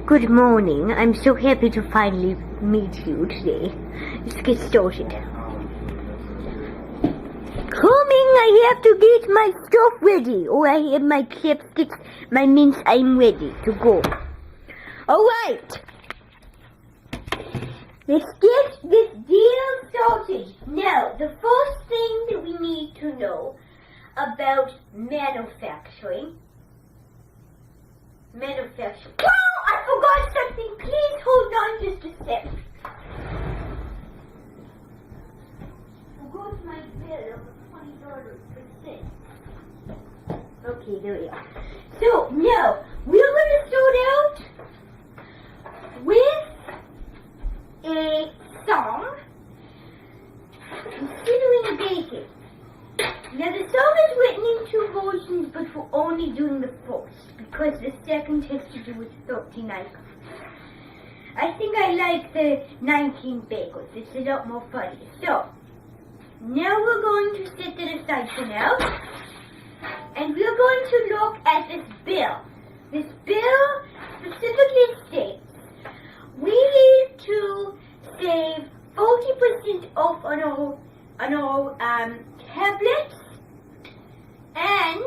Good morning. I'm so happy to finally meet you today. Let's get started. Coming, I have to get my stuff ready. Oh, I have my chapsticks, my mints, I'm ready to go. Alright. Let's get this deal started. Now, the first thing that we need to know about manufacturing. Oh, I forgot something. Please hold on just a sec. Forgot my bill of $20 for this. Okay, there we are. So, now, we're going to start out with a song, Considering a Bacon. Now, the song is written in two versions, but we're only doing the first, because the second has to do with 39. I think I like the 19 bagels. It's a lot more funny. So, now we're going to set that aside for now, and we're going to look at this bill. This bill specifically states we need to save 40% off on our tablets and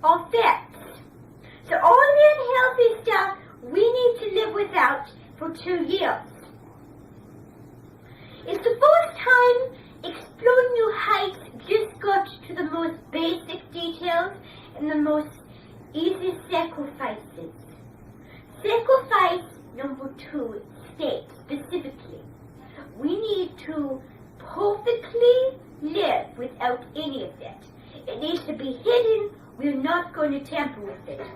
our fats. So all the unhealthy stuff we need to live without for 2 years. It's the first time Exploring New Heights just got to the most basic details and the most easy sacrifices. Sacrifice number 2 states specifically, we need to perfectly live without any of that. It needs to be hidden. We're not going to tamper with it.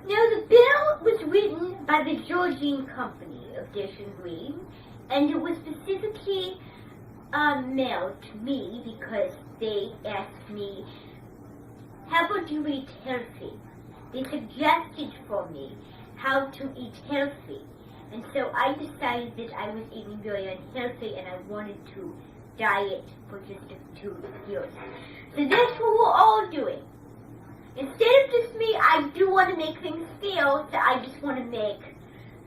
Now, the bill was written by the Georgine Company of Dish and Green, and it was specifically mailed to me because they asked me, how about you eat healthy? They suggested for me how to eat healthy. And so I decided that I was eating very unhealthy and I wanted to diet for just 2 years. So that's what we're all doing. Instead of just me, I do want to make things fair, so I just want to make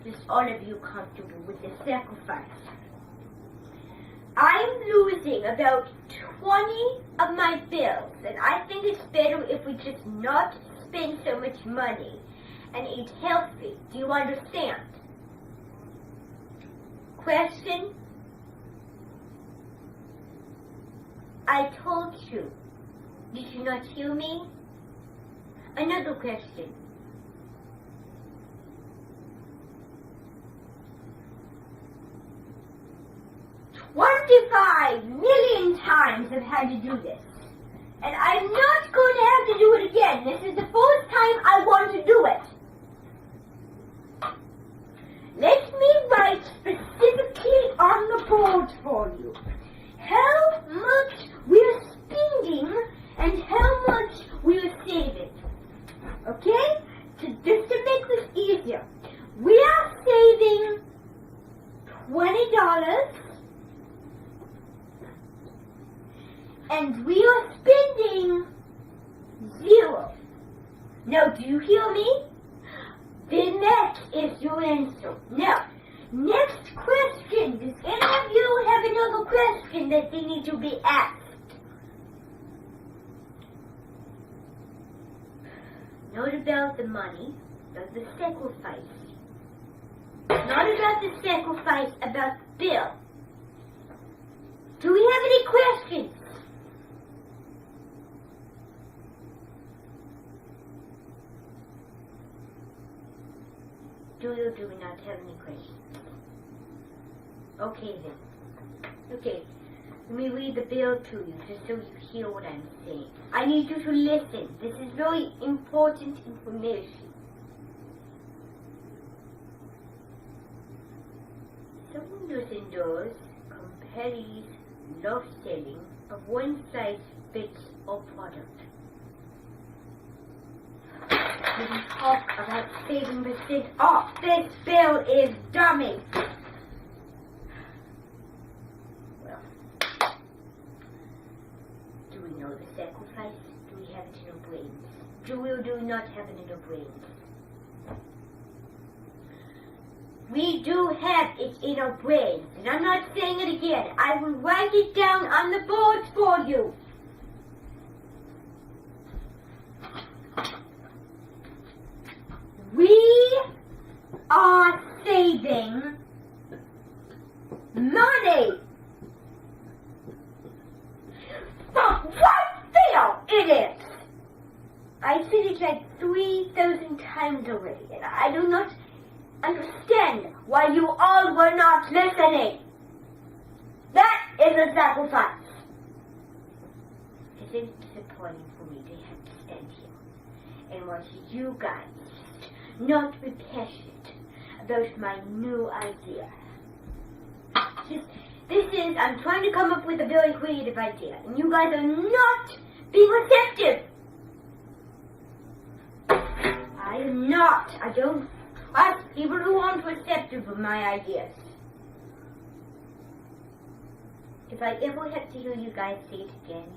just all of you comfortable with the sacrifice. I'm losing about 20 of my bills, and I think it's better if we just not spend so much money and eat healthy. Do you understand? Question? I told you. Did you not hear me? Another question. $25 million times I've had to do this. And I'm not going to have to do it again. This is the first time I want to do it. Let me write specifically on the board for you how much we're spending and how much we're saving. Okay? Just to make this easier, we are saving $20 and we are spending $0. Now, do you hear me? Then that is your answer. Now, next question. Does any of you have another question that they need to be asked? Not about the money, but the sacrifice. Not about the sacrifice, about the bill. Do we have any questions? Do you or do we not have any questions? Okay then. Okay, let me read the bill to you just so you hear what I'm saying. I need you to listen. This is very important information. Some windows and doors companies love selling a one-size-fits-all product. We can talk about saving percent off. This bill is dummy. Well, do we know the sacrifice? Do we have it in our brains? Do we or do we not have it in our brains? we do have it in our brains. And I'm not saying it again. I will write it down on the board for you. We are saving money. But what fail it is? I said it like 3,000 times already, and I do not understand why you all were not listening. That is a sacrifice. It is disappointing for me to have to stand here and watch you guys not be passionate about my new idea. I'm trying to come up with a very creative idea, and you guys are not being receptive. I am not. I don't trust people who aren't receptive of my ideas. If I ever have to hear you guys say it again,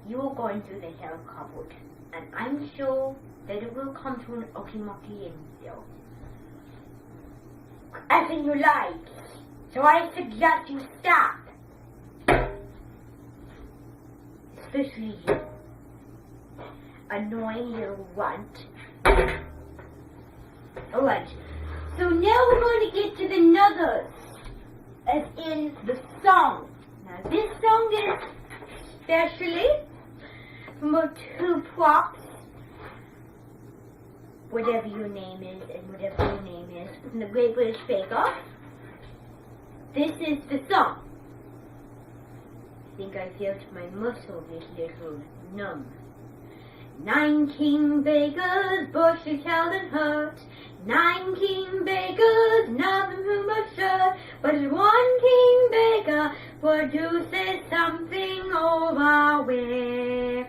you are going through the hell cupboard, and I'm sure that it will come to an ultimately end still. As in your lives. So I suggest you stop. Especially you. Annoying little runt. Alright. So now we're going to get to the nuggets. As in the song. Now this song is especially from our two props. Whatever your name is and whatever your name is from the Great British Bake Off. This is the song. I think I felt my muscles a little numb. 19 bakers, bushy held and hurt. 19 bakers, none of whom are sure. But one king baker produces something of our way.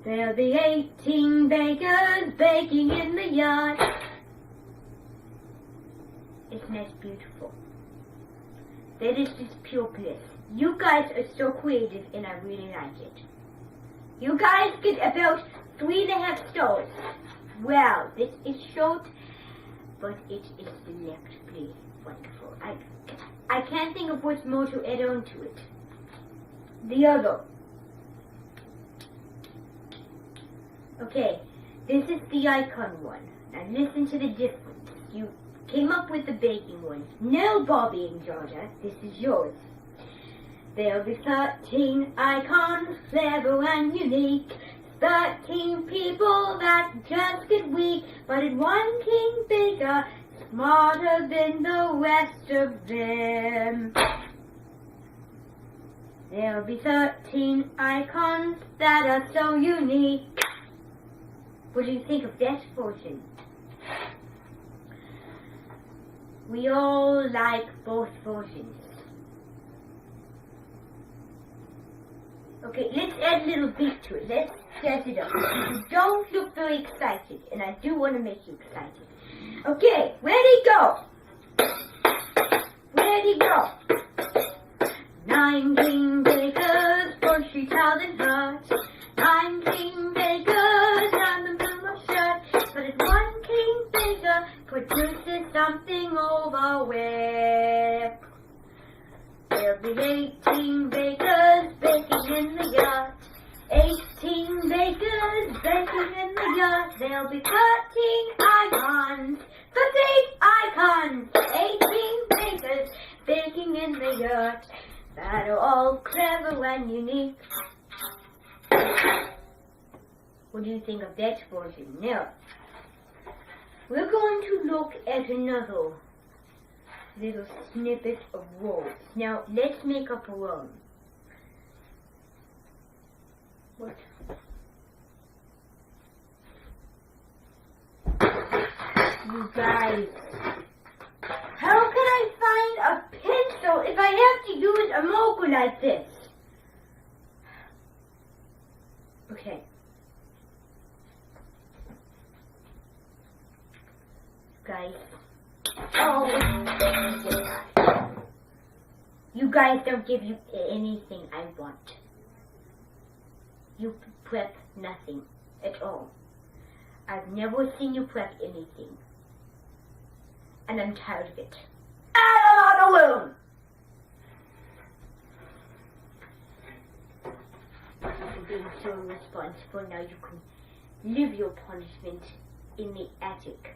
There'll be 18 bakers baking in the yard. Isn't that beautiful? That is just pure bliss. You guys are so creative and I really like it. You guys get about 3.5 stars. Well, this is short, but it is delectably wonderful. I can't think of what's more to add on to it. The other. Okay, this is the icon one. Now listen to the difference. You came up with the baking one. Now, Bobby and Georgia, this is yours. There'll be 13 icons, clever and unique. 13 people that just get weak, but in one king baker, smarter than the rest of them. There'll be 13 icons that are so unique. What do you think of that version? We all like both versions. Okay, let's add a little beat to it. Let's set it up. You don't look very excited, and I do want to make you excited. Okay, ready, go! Ready, go! 19 bakers, bushy tailed and hurt. 19 bakers, none of them are shut. But it's one king baker produces something over with. There'll be 18 bakers baking in the yard. 18 bakers baking in the yard. There'll be 13 icons. 13 icons. 18 bakers baking in the yard. That are all clever and unique. What do you think of that version? Now, we're going to look at another little snippet of words. Now, let's make up our own. What? You guys, how can I find a pencil if I have to use a marker like this? Okay. Guys. Oh, you guys don't give you anything I want. You prep nothing at all. I've never seen you prep anything. and I'm tired of it. And I'm on alone. After being so irresponsible, now you can live your punishment in the attic.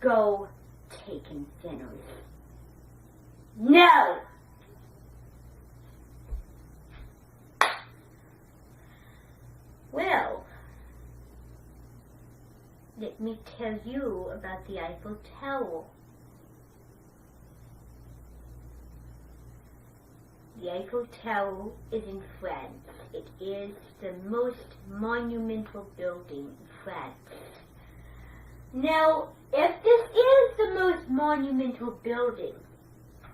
Go take incentives. No! Well, let me tell you about the Eiffel Tower. The Eiffel Tower is in France. It is the most monumental building in France. Now, if this is the most monumental building,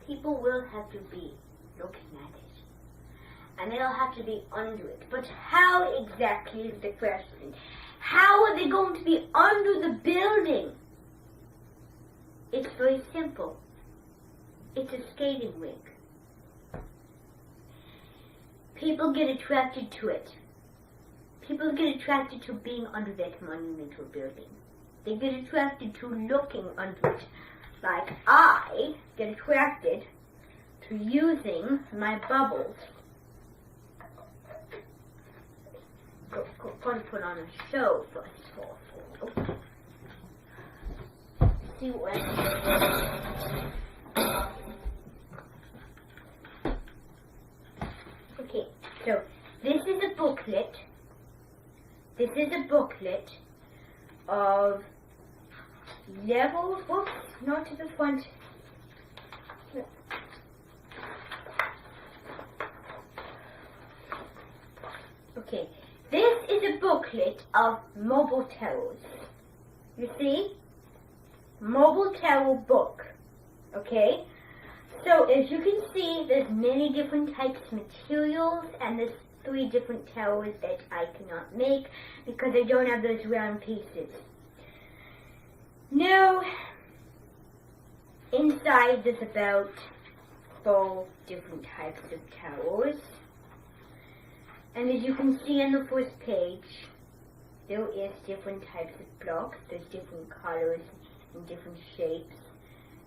people will have to be looking at it. And they'll have to be under it. But how exactly is the question? How are they going to be under the building? It's very simple. It's a skating rink. People get attracted to it. People get attracted to being under that monumental building. They get attracted to looking under it. Like I get attracted to using my bubbles. Going to put on a show first of all. See what Okay, so this is a booklet. This is a booklet of levels. Whoops, not to the front. Okay, this is a booklet of mobile towers. You see? Mobile tower book. Okay? So as you can see, there's many different types of materials, and there's 3 different towers that I cannot make because I don't have those round pieces. Now, inside there's about 4 different types of towers. And as you can see on the first page, there is different types of blocks. There's different colors and different shapes.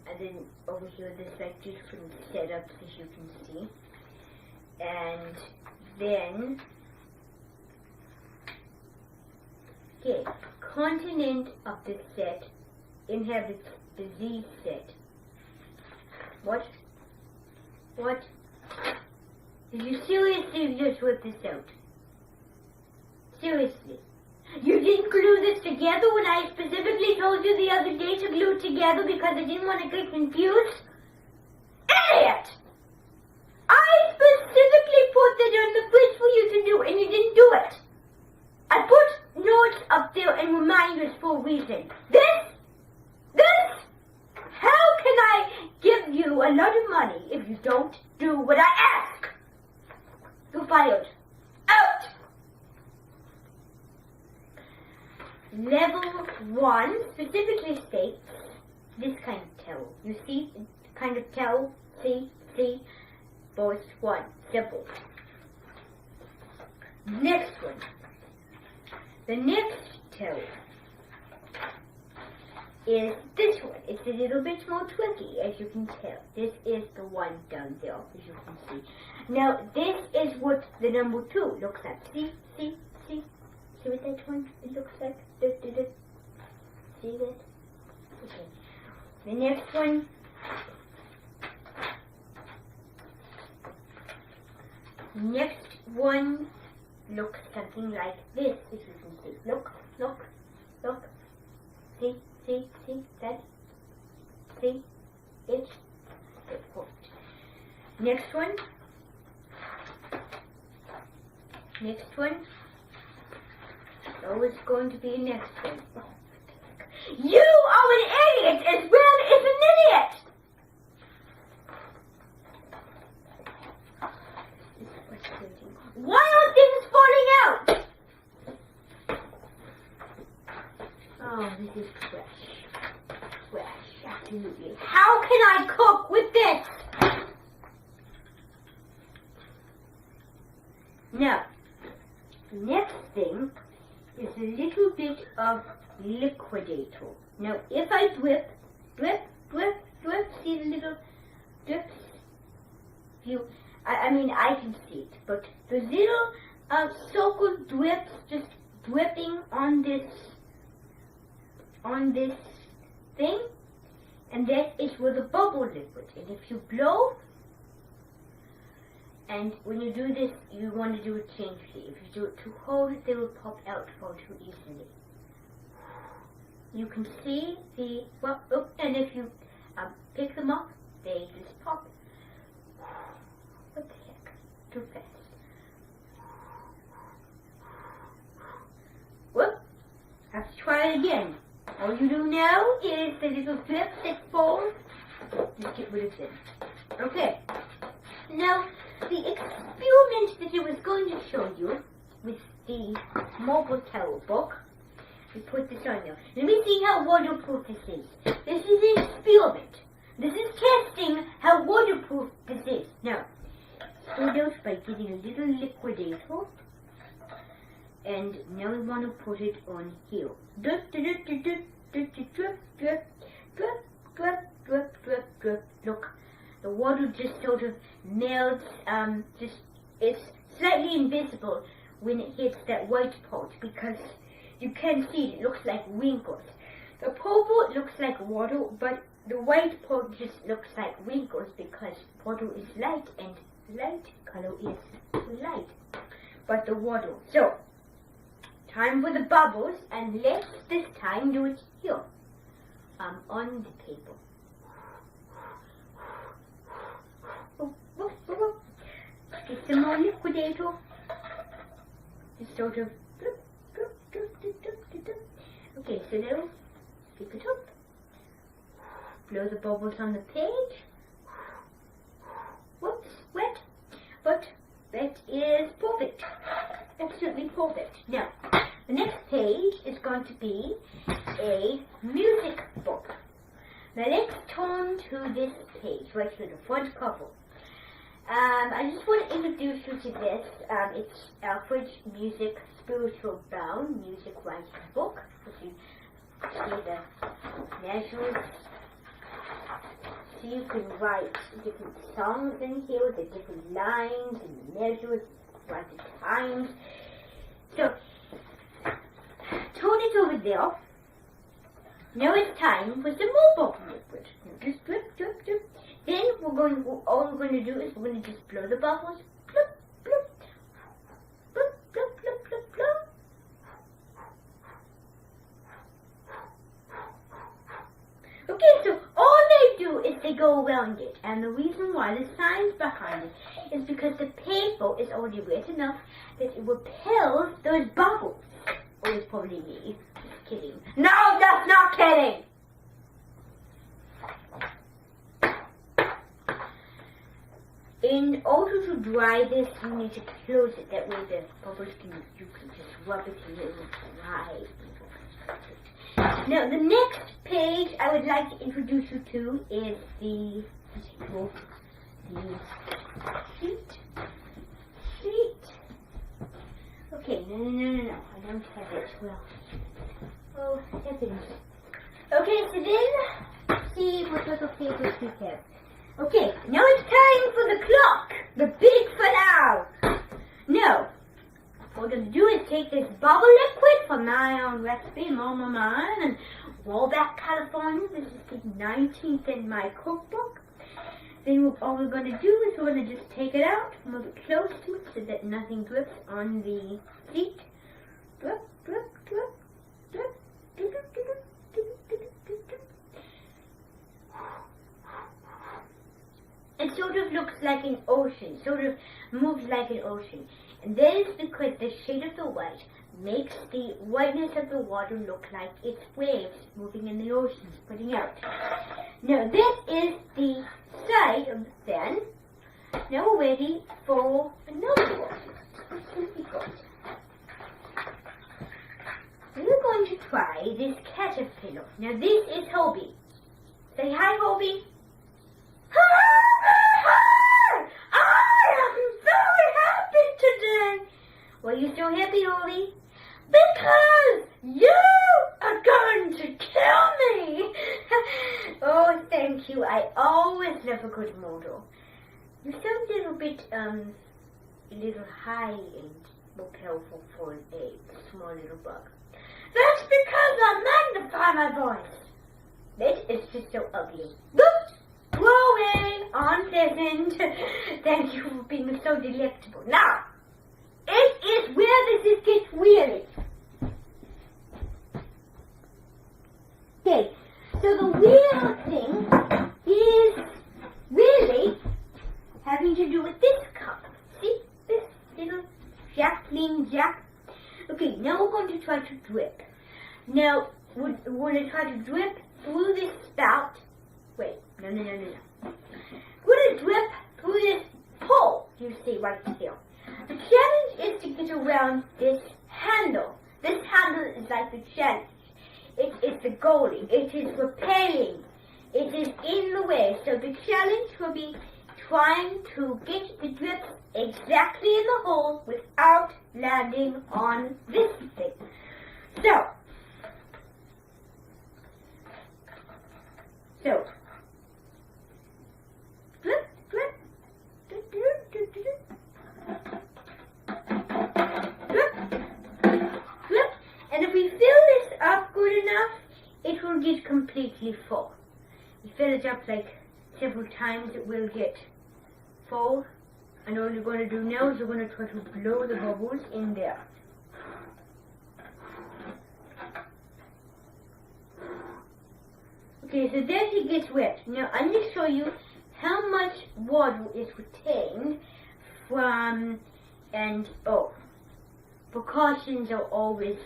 And then over here there's like different setups, as you can see. And then, okay, continent of the set inhabits the Z set. What? What? Did you seriously just rip this out? Seriously? You didn't glue this together when I specifically told you the other day to glue it together because I didn't want to get confused? Idiot! I specifically put that on the fridge for you to do and you didn't do it. I put notes up there and reminders for a reason. This? How can I give you a lot of money if you don't do what I ask? You're fired. Out! Level 1 specifically states this kind of towel. You see the kind of towel? See? Both 1. Simple. Next one. The next towel is this one. It's a little bit more tricky, as you can tell. This is the one down there, as you can see. Now, this is what the number 2 looks like. See? See what that one it looks like? See that? Okay. The next one. Next one looks something like this, as you can see. Look. See that? See? It? Perfect. Next one. Oh, it's going to be next one. Oh, you are an idiot as well as an idiot! Why are things falling out? Oh, this is trash, absolutely. How can I cook with this? Now, next thing is a little bit of liquidator. Now, if I drip drip, drip, drip. See the little drips? I mean, I can see it, but the little circle drips just dripping on this thing, and that is with a bubble liquid. And if you blow, and when you do this, you want to do it gently. If you do it too hard, they will pop out far too easily. You can see the, and if you pick them up, they just pop. What the heck? Too fast. Whoop! Have to try it again. All you do now is the little drips that fall, just get rid of them. Okay. Now, the experiment that I was going to show you with the marble tower book, we put this on you. Let me see how waterproof this is. This is an experiment. This is testing how waterproof this is. Now, start out by getting a little liquidator, and now we want to put it on here. Drip, drip, drip, drip, drip, drip, drip, drip, drip, drip, drip, drip. Look, the water just sort of melts. It's slightly invisible when it hits that white part because you can see it. It looks like wrinkles. The purple looks like water, but the white part just looks like wrinkles because water is light and light color is light. But the water. So, time for the bubbles, and let's this time do it here, on the table. Get some more liquidator. Just sort of. Okay, so now pick it up. Blow the bubbles on the page. Whoops, wet. But that is perfect. Absolutely perfect. Now, the next page is going to be a music book. Now let's turn to this page, right here, the front cover. I just want to introduce you to this. It's Alfred's Music Spiritual Bound Music Writing Book. If you see the measures, so you can write different songs in here with the different lines and the measures, write the times. So, turn it over there. Now it's time for some more bubble liquid. Just drip, drip, drip. Then all we're going to do is we're going to just blow the bubbles. Bloop, bloop. Bloop, bloop, bloop, bloop, bloop. Okay, so all they do is they go around it. And the reason why, the science behind it, is because the paper is already wet enough that it repels those bubbles. Oh, it's probably me. Just kidding. No, that's not kidding! In order to dry this, you need to close it. That way the bubbles you can just rub it and it will dry. Now, the next page I would like to introduce you to is the sheet. Okay, no. I don't have it. Well, oh, heavens. Okay, so then, see what little papers we have. Okay, now it's time for the clock. The big finale. Now, what we're going to do is take this bubble liquid from my own recipe, Mama Mine, and Rollback, California. This is the 19th in my cookbook. Then all we're going to do is we're going to just take it out, move it close to it so that nothing drips on the seat. Drip, drip, drip, drip, drip, drip, drip, drip, drip, drip, drip. It sort of looks like an ocean, sort of moves like an ocean. And that is because the shade of the white makes the whiteness of the water look like it's waves moving in the ocean, spreading out. Now this is the side of the fan. Now we're ready for another one. Let's see what we got. We're going to try this caterpillar. Now this is Hobie. Say hi, Hobie. Why are you so happy, Hobie? Because you are going to kill me! you. I always love a good model. You sound a little bit, a little high and more powerful for a small little bug. That's because I magnify my voice. It is just so ugly. Good, glowing, unpleasant. Thank you for being so delectable. Now, it is where this gets weird. Okay, so the weird thing is really having to do with this cup. See? This little Jacqueline Jack. Okay, now we're going to try to drip. Now, we're going to try to drip through this spout. Wait, no. We're going to drip through this hole you see right here. The challenge is to get around this handle. This handle is like the challenge. It is the goalie. It is repelling. It is in the way. So the challenge will be trying to get the drips exactly in the hole without landing on this thing. So drip, drip, drip, drip, drip, drip, drip, and if we fill this up good enough, it will get completely full. We fill it up like several times, it will get full. And all you're going to do now is you're going to try to blow the bubbles in there. Okay, so there it gets wet. Now I'm going to show you how much water is retained from, and precautions are always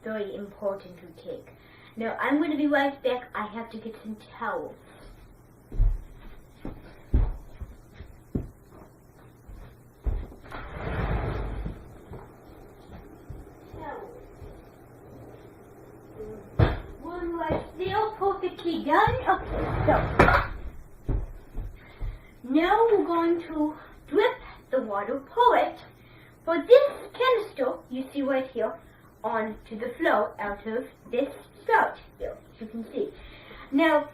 very important to take. Now I'm going to be right back. I have to get some towels. Still perfectly done. Okay, so now we're going to drip the water, pour it for this canister you see right here onto the flow out of this spout here, as you can see. Now,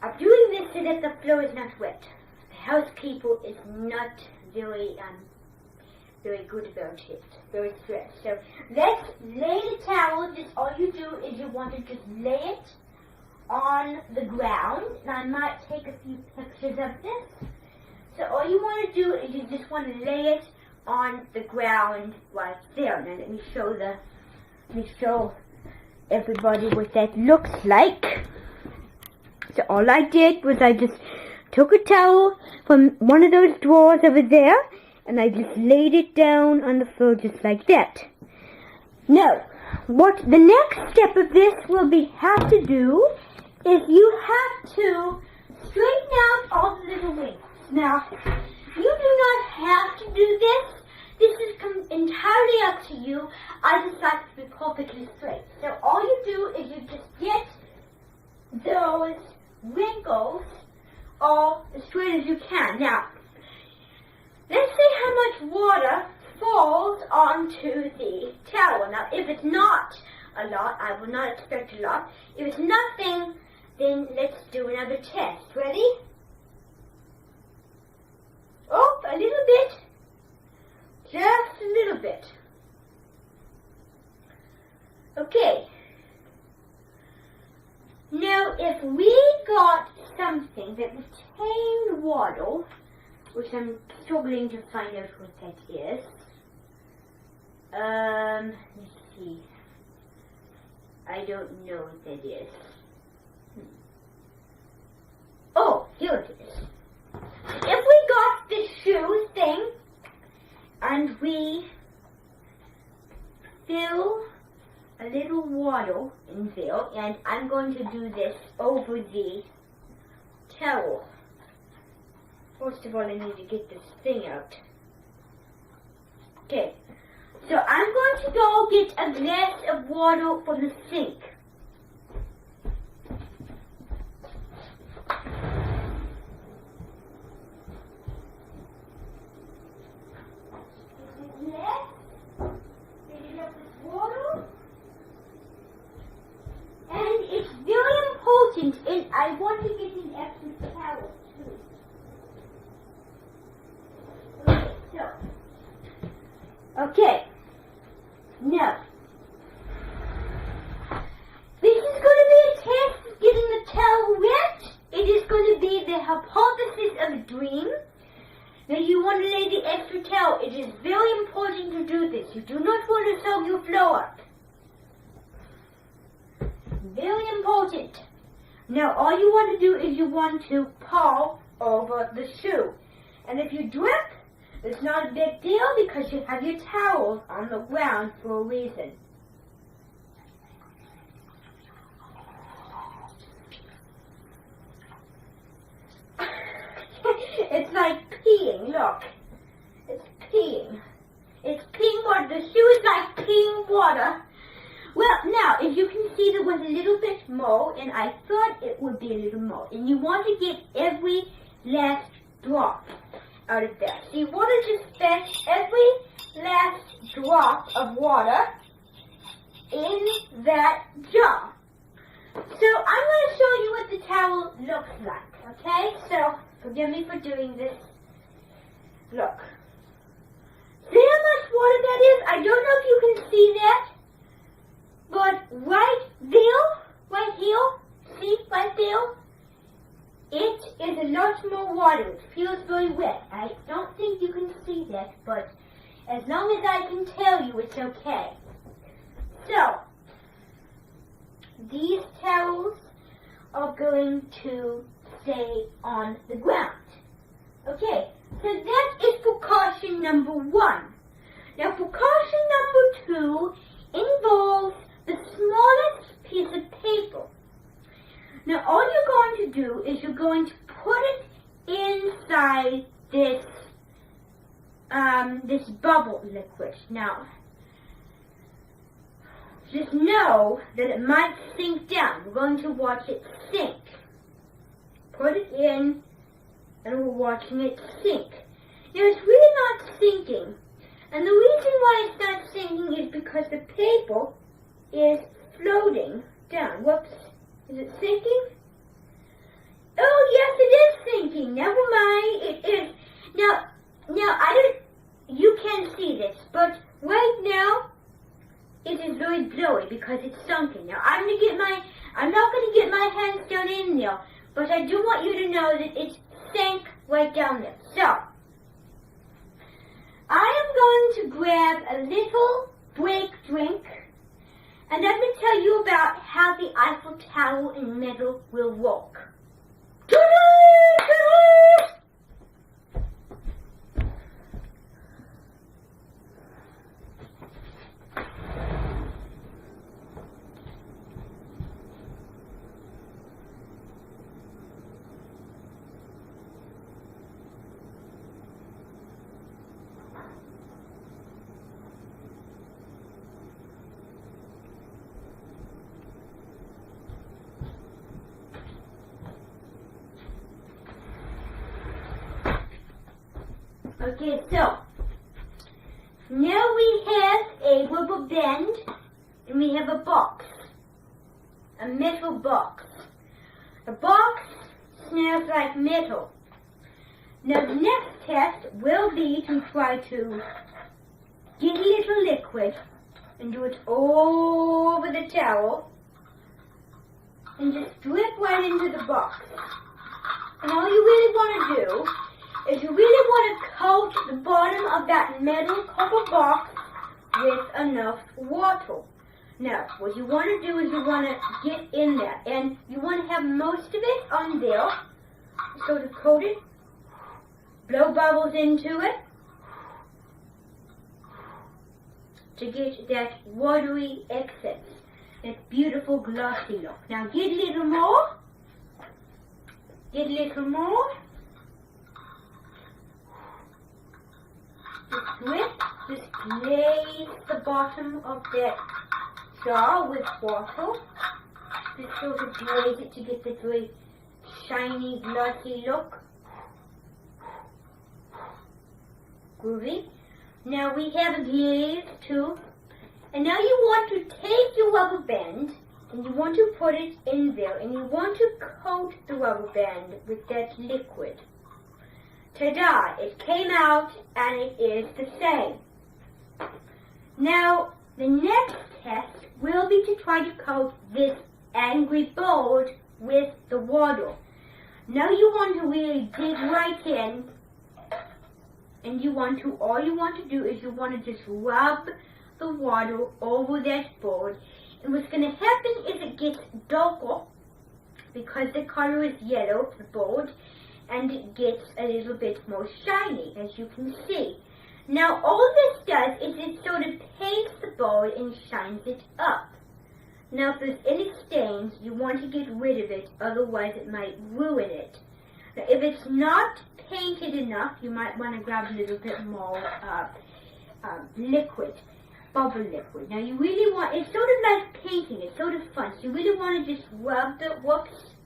I'm doing this so that the floor is not wet. The housekeeper is not very good about it, very stressed. So let's lay the towel. Just all you do is you want to just lay it on the ground. And I might take a few pictures of this. So all you want to do is you just want to lay it on the ground right there. Now let me show everybody what that looks like. So all I did was I just took a towel from one of those drawers over there, and I just laid it down on the floor just like that. Now, what the next step of this will have to do is you have to straighten out all the little wings. Now, you do not have to do this. This is entirely up to you. I just like to be perfectly straight. So all you do is you just get those wrinkles all as straight as you can. Now, let's see how much water falls onto the towel. Now, if it's not a lot, I will not expect a lot. If it's nothing, then let's do another test. Ready? Oh, a little bit. Just a little bit. Okay. Now, if we got something that retained water, which I'm struggling to find out what that is. Let's see. I don't know what that is. Oh, here it is. If we got this shoe thing, and we fill a little water in there, and I'm going to do this over the towel. First of all, I need to get this thing out. Okay, so I'm going to go get a glass of water from the sink. Fill up this water. And it's very important important, and I want to get an extra towel too. Okay, now, this is going to be a test of getting the towel wet. It is going to be the hypothesis of a dream. Now you want to lay the extra towel. It is very important to do this. You do not want to soak your floor up. Very important. Now all you want to do is you want to pour over the shoe. And if you drip, it's not a big deal because you have your towels on the ground for a reason. It's like peeing, look. It's peeing. It's peeing water. The shoe is like peeing water. Well, now, as you can see, there was a little bit more, and I thought it would be a little more. And you want to get every last drop out of that. So you want to just fetch every last drop of water in that jar. So I'm going to show you what the towel looks like, okay? So forgive me for doing this. Look. See how much water that is? I don't know if you can see that, but right here, see, right there, it is a lot more water. It feels very wet. I don't think you can see that, but as long as I can tell you, it's okay. So, these towels are going to stay on the ground. Okay, so that is precaution number 1. Now, precaution number 2 involves the smallest piece of paper. Now, all you're going to do is you're going to put it inside this this bubble liquid. Now, just know that it might sink down. We're going to watch it sink. Put it in, and we're watching it sink. Now, it's really not sinking. And the reason why it's not sinking is because the paper is floating down. Whoops. Is it sinking? Oh, yes, it is sinking. Never mind. It is. Now, you can't see this, but right now, it is very blowy because it's sunken. Now, I'm not going to get my hands down in there, but I do want you to know that it sank right down there. So, I am going to grab a little break drink, and let me tell you about how the Eiffel Tower in metal will work. Okay, so now we have a rubber band and we have a box, a metal box. The box smells like metal. Now the next test will be to try to get a little liquid and do it all over the towel and just drip right into the box. And all you really want to do is you really want to coat the bottom of that metal cover box with enough water. Now, what you want to do is you want to get in there, and you want to have most of it on there, sort of coat it, blow bubbles into it, to get that watery excess, that beautiful glossy look. Now, get a little more, get a little more. Just glaze the bottom of that jar with water. Just sort of glaze it to get the very shiny, glossy look. Groovy. Now we have a glaze too. And now you want to take your rubber band and you want to put it in there, and you want to coat the rubber band with that liquid. Ta-da! It came out, and it is the same. Now, the next test will be to try to coat this angry board with the water. Now you want to really dig right in, and all you want to do is you want to just rub the water over that board. And what's going to happen is it gets darker because the color is yellow, the board, and it gets a little bit more shiny, as you can see. Now all this does is it sort of paints the board and shines it up. Now if there's any stains, you want to get rid of it, otherwise it might ruin it. Now if it's not painted enough, you might want to grab a little bit more liquid, bubble liquid. Now you really want, it's sort of like painting, it's sort of fun. So you really want to just rub the,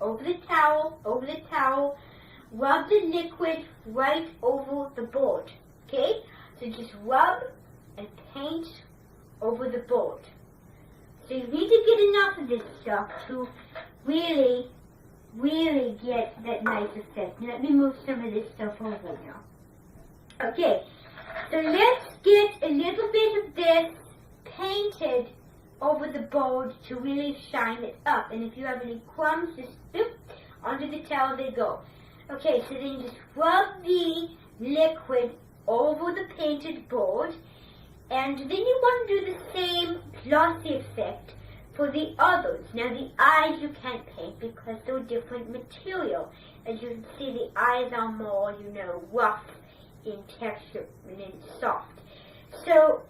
over the towel, rub the liquid right over the board, okay? So just rub and paint over the board. So you need to get enough of this stuff to really get that nice effect. Now let me move some of this stuff over now. Okay, so let's get a little bit of this painted over the board to really shine it up. And if you have any crumbs, just boop, onto the towel they go. Okay, so then just rub the liquid over the painted board, and then you want to do the same glossy effect for the others. Now the eyes you can't paint because they're different material. As you can see, the eyes are more, rough in texture and in soft. So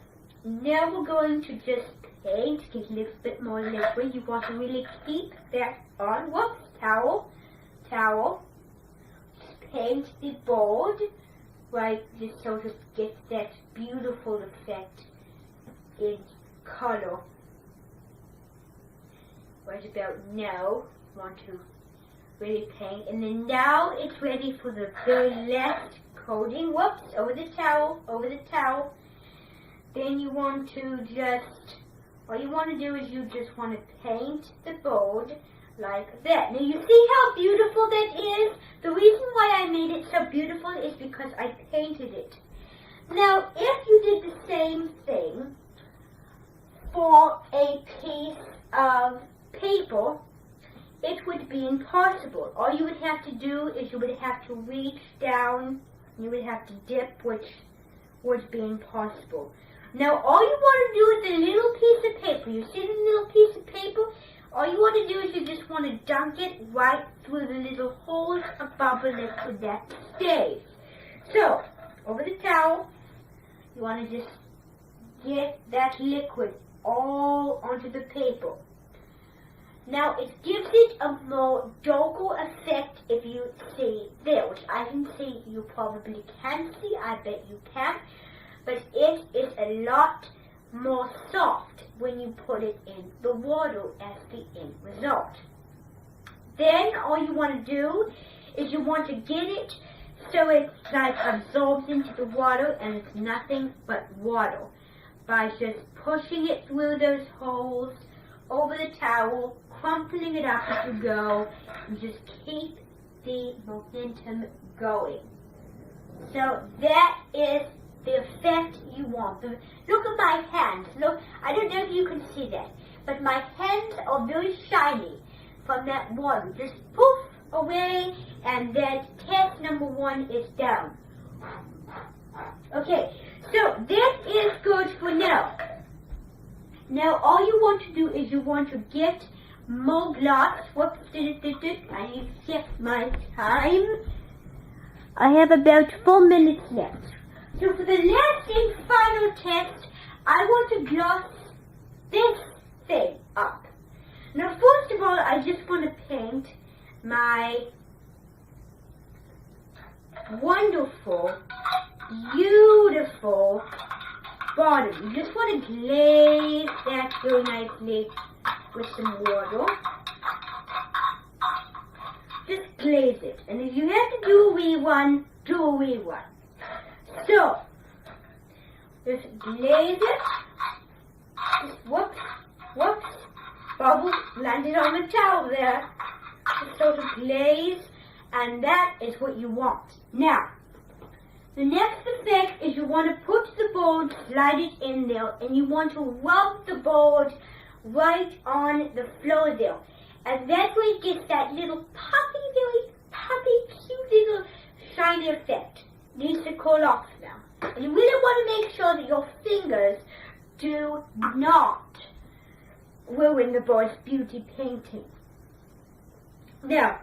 now we're going to just paint, get a little bit more liquid. You want to really keep that on. Whoops, towel. Just paint the board. Right, just sort of get that beautiful effect in color. Right about now, want to really paint, and then now it's ready for the very last coating. Whoops, over the towel. Then you want to all you want to do is you just want to paint the board like that. Now you see how beautiful that is? The reason why I made it so beautiful is because I painted it. Now if you did the same thing for a piece of paper, it would be impossible. All you would have to do is you would have to reach down, you would have to dip, which would be impossible. Now all you want to do with a little piece of paper, you see the little piece of paper? All you want to do is you just want to dunk it right through the little holes of bubble liquid that stays. So, over the towel, you want to just get that liquid all onto the paper. Now, it gives it a more darker effect if you see there, which I can see you probably can see, I bet you can, but it is a lot more soft when you put it in the water as the end result. Then all you want to do is you want to get it so it like absorbs into the water and it's nothing but water by just pushing it through those holes over the towel, crumpling it up as you go, and just keep the momentum going. So that is the effect you want. Look at my hands. Look, I don't know if you can see that, but my hands are very shiny from that water. Just poof away, and then test number 1 is down. Okay, so that is good for now. Now all you want to do is you want to get more glass. Whoops, I need to check my time. I have about 4 minutes left. So for the last and final test, I want to gloss this thing up. Now first of all, I just want to paint my wonderful, beautiful bottom. You just want to glaze that very nicely with some water. Just glaze it. And if you have to do a wee one, do a wee one. So, just glaze it. Just whoops, whoops. bubble landed on the towel there. It sort of glaze, and that is what you want. Now, the next effect is you want to put the board, slide it in there, and you want to rub the board right on the floor there. And that's where it gets that little very puppy, cute little shiny effect. It needs to cool off now. And you really want to make sure that your fingers do not ruin the board's beauty painting. Now,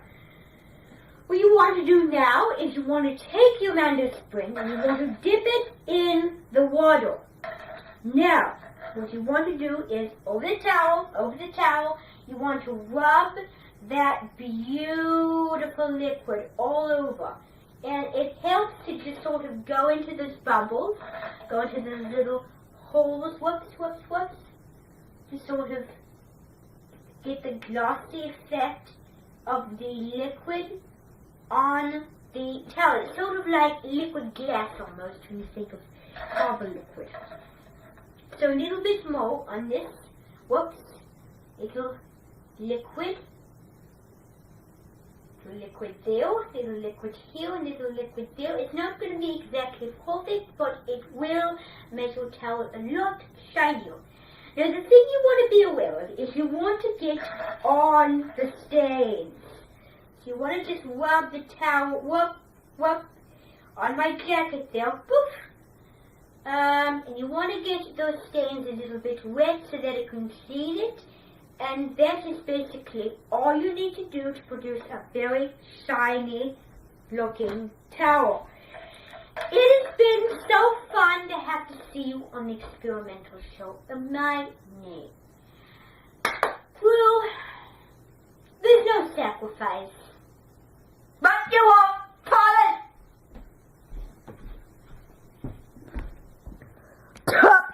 what you want to do now is you want to take your Mando spring and you want to dip it in the water. Now, what you want to do is over the towel, you want to rub that beautiful liquid all over. And it helps to just sort of go into those bubbles, go into those little holes, whoops, to sort of get the glossy effect of the liquid on the towel. It's sort of like liquid glass almost when you think of marble liquid. So a little bit more on this, little liquid. Little liquid there, little liquid here, and little liquid there. It's not going to be exactly perfect, but it will make your towel a lot shinier. Now the thing you want to be aware of is you want to get on the stains. So you want to just rub the towel, on my jacket there, poof. And you want to get those stains a little bit wet so that it can clean it. And that is basically all you need to do to produce a very shiny looking towel. It has been so fun to have to see you on the experimental show of my name. Well, there's no sacrifice. But you won't.